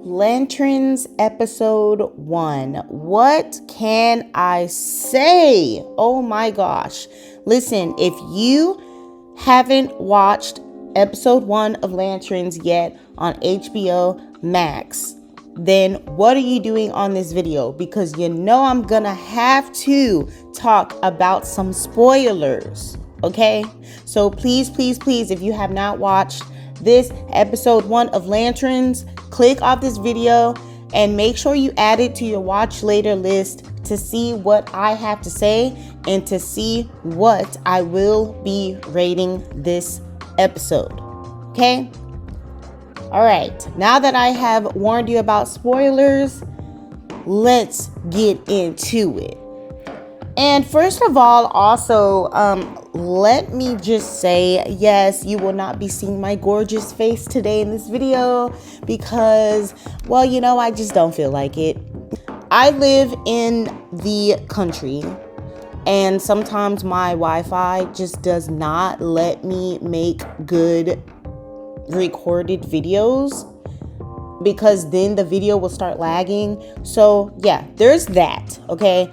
Lanterns episode 1. What can I say? Oh my gosh. Listen, if you haven't watched episode 1 of Lanterns yet on HBO Max, then what are you doing on this video? Because you know I'm gonna have to talk about some spoilers, okay? So please, if you have not watched this episode 1 of Lanterns, click off this video and make sure you add it to your watch later list to see what I have to say and to see what I will be rating this episode. Okay? All right. Now that I have warned you about spoilers, let's get into it. And first of all, also, let me just say, yes, you will not be seeing my gorgeous face today in this video because, well, you know, I just don't feel like it. I live in the country and sometimes my Wi-Fi just does not let me make good recorded videos because then the video will start lagging. So yeah, there's that, okay?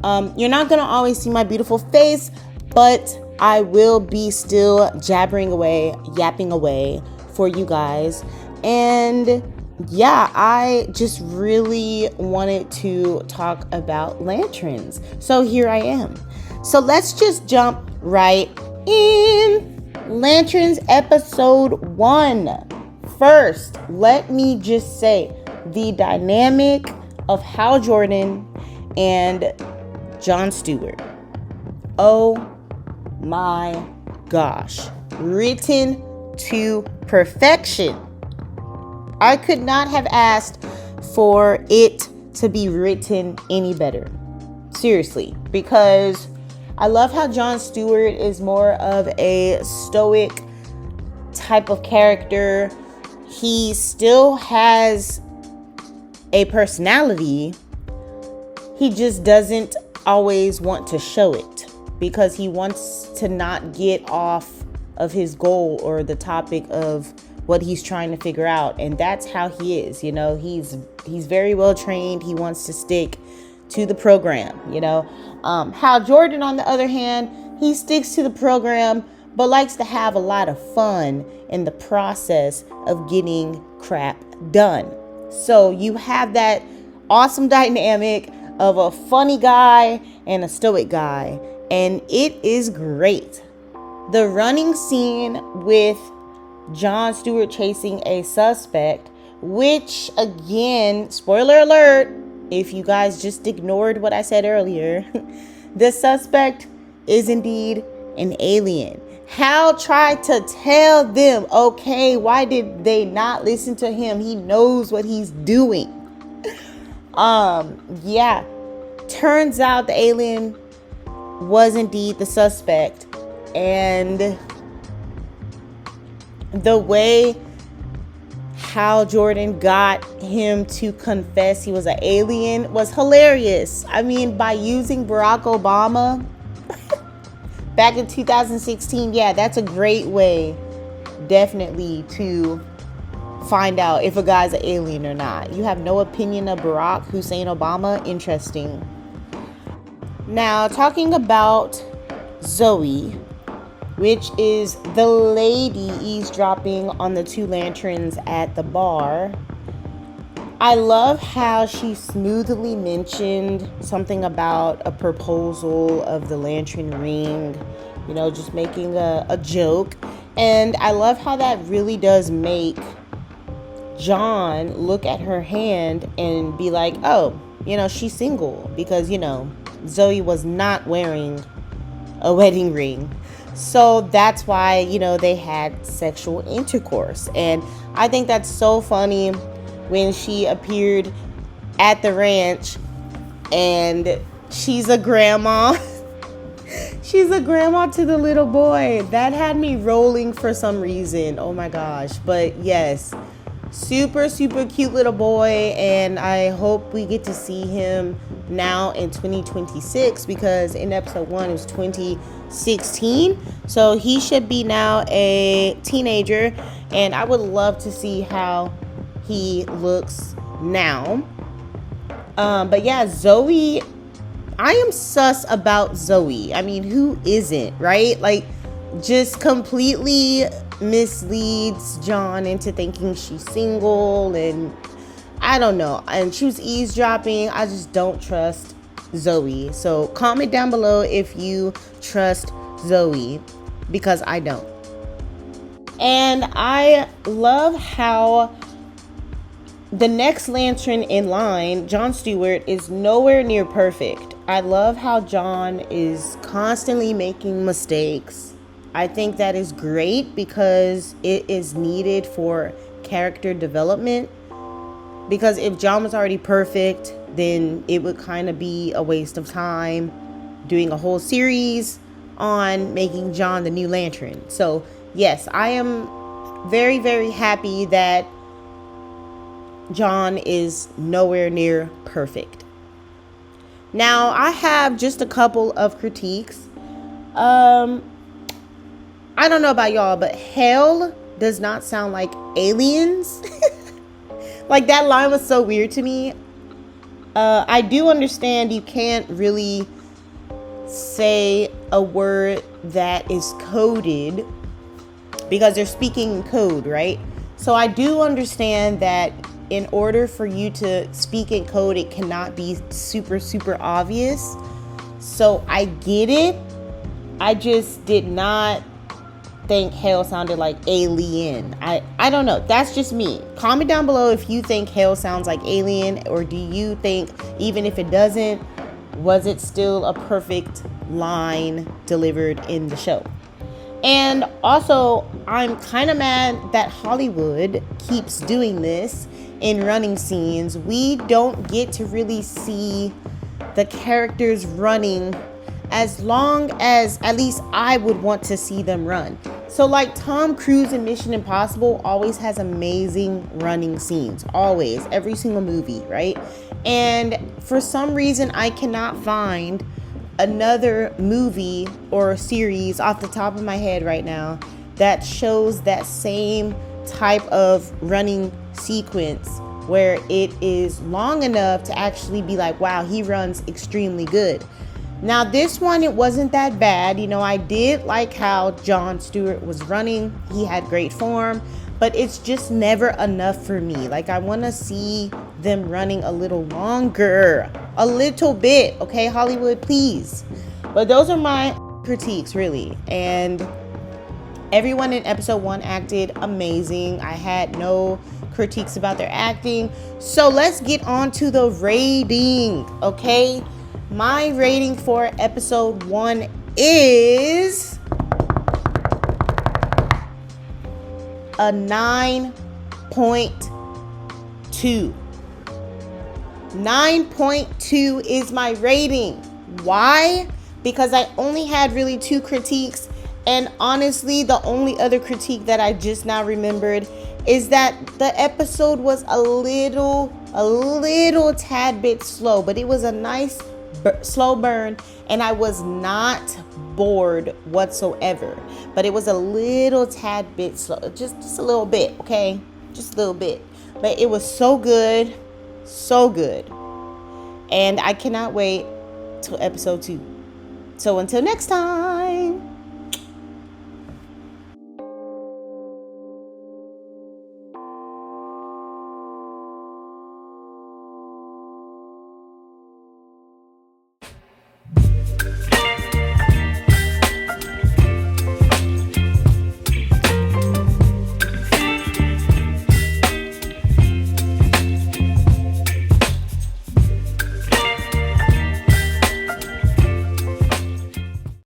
You're not gonna always see my beautiful face, but I will be still jabbering away, yapping away for you guys. And yeah, I just really wanted to talk about Lanterns. So here I am. So let's just jump right in. Lanterns episode 1. First, let me just say the dynamic of Hal Jordan and Jon Stewart. Oh my gosh. Written to perfection. I could not have asked for it to be written any better. Seriously, because I love how Jon Stewart is more of a stoic type of character. He still has a personality. He just doesn't always want to show it because he wants to not get off of his goal or the topic of what he's trying to figure out. And that's how he is, you know. He's very well trained. He wants to stick to the program, you know. Hal Jordan, on the other hand, he sticks to the program but likes to have a lot of fun in the process of getting crap done. So you have that awesome dynamic of a funny guy and a stoic guy, and it is great. The running scene with Jon Stewart chasing a suspect, which again, spoiler alert, if you guys just ignored what I said earlier, the suspect is indeed an alien. Hal tried to tell them, okay, why did they not listen to him? He knows what he's doing. Yeah, turns out the alien was indeed the suspect, and the way Hal Jordan got him to confess he was an alien was hilarious. I mean, by using Barack Obama back in 2016, yeah, that's a great way, definitely, to find out if a guy's an alien or not. You have no opinion of Barack Hussein Obama? Interesting. Now, talking about Zoe, which is the lady eavesdropping on the two lanterns at the bar, I love how she smoothly mentioned something about a proposal of the lantern ring, you know, just making a joke. And I love how that really does make John look at her hand and be like, oh, you know, she's single, because, you know, Zoe was not wearing a wedding ring. So that's why, you know, they had sexual intercourse. And I think that's so funny when she appeared at the ranch and she's a grandma. She's a grandma to the little boy. That had me rolling for some reason. Oh my gosh. But yes, super cute little boy, and I hope we get to see him now in 2026, because in episode 1 it was 2016, so he should be now a teenager, and I would love to see how he looks now. But yeah, Zoe, I am sus about Zoe. I mean, who isn't, right? Like, just completely misleads John into thinking she's single, and I don't know. And she was eavesdropping. I just don't trust Zoe. So comment down below if you trust Zoe, because I don't. And I love how the next lantern in line, John Stewart, is nowhere near perfect. I love how John is constantly making mistakes. I think that is great because it is needed for character development. Because if John was already perfect, then it would kind of be a waste of time doing a whole series on making John the new lantern. So yes, I am very, very happy that John is nowhere near perfect. Now, I have just a couple of critiques. I don't know about y'all, but hell does not sound like aliens. Like, that line was so weird to me. I do understand you can't really say a word that is coded because they're speaking in code, right? So I do understand that in order for you to speak in code, it cannot be super, super obvious. So I get it. I just did not think hell sounded like alien. I don't know. That's just me. Comment down below if you think hell sounds like alien, or do you think even if it doesn't, was it still a perfect line delivered in the show? And also, I'm kind of mad that Hollywood keeps doing this in running scenes. We don't get to really see the characters running as long as at least I would want to see them run. So like Tom Cruise in Mission Impossible always has amazing running scenes, always, every single movie, right? And for some reason, I cannot find another movie or series off the top of my head right now that shows that same type of running sequence where it is long enough to actually be like, wow, he runs extremely good. Now this one, it wasn't that bad. You know, I did like how John Stewart was running. He had great form, but it's just never enough for me. Like, I want to see them running a little longer, a little bit. Okay, Hollywood, please. But those are my critiques, really. And everyone in episode 1 acted amazing. I had no critiques about their acting. So let's get on to the rating, okay? My rating for episode 1 is a 9.2. 9.2 is my rating. Why? Because I only had really 2 critiques. And honestly, the only other critique that I just now remembered is that the episode was a little tad bit slow, but it was a nice slow burn, and I was not bored whatsoever. But it was a little tad bit slow, just a little bit, okay? Just a little bit. But it was so good, so good. And I cannot wait till episode 2. So until next time.